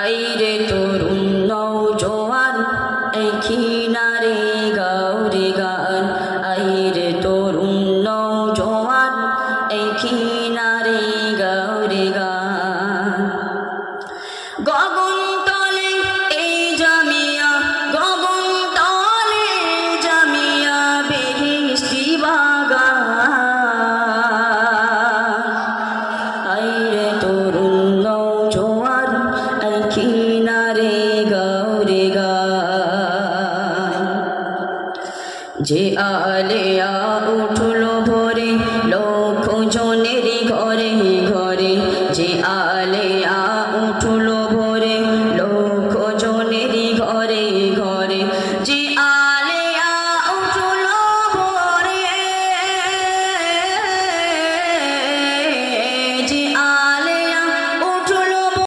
আইরে তরুণ নওজোয়ান এই কিনারে গাও রে গান, আইরে তরুণ নওজোয়ান এই কিনারে গাও রে গান। গগন তলে এই জামিয়া, গগন তলে জামিয়া বেহেশতি বাগান, আইরে তরুণ নওজোয়ান এই কিনারে গাও রে গান। যে আলেয়া উঠলো ভোরে লক্ষ জনের ঘরে ঘরে, যে আলেয়া উঠলো ভোরে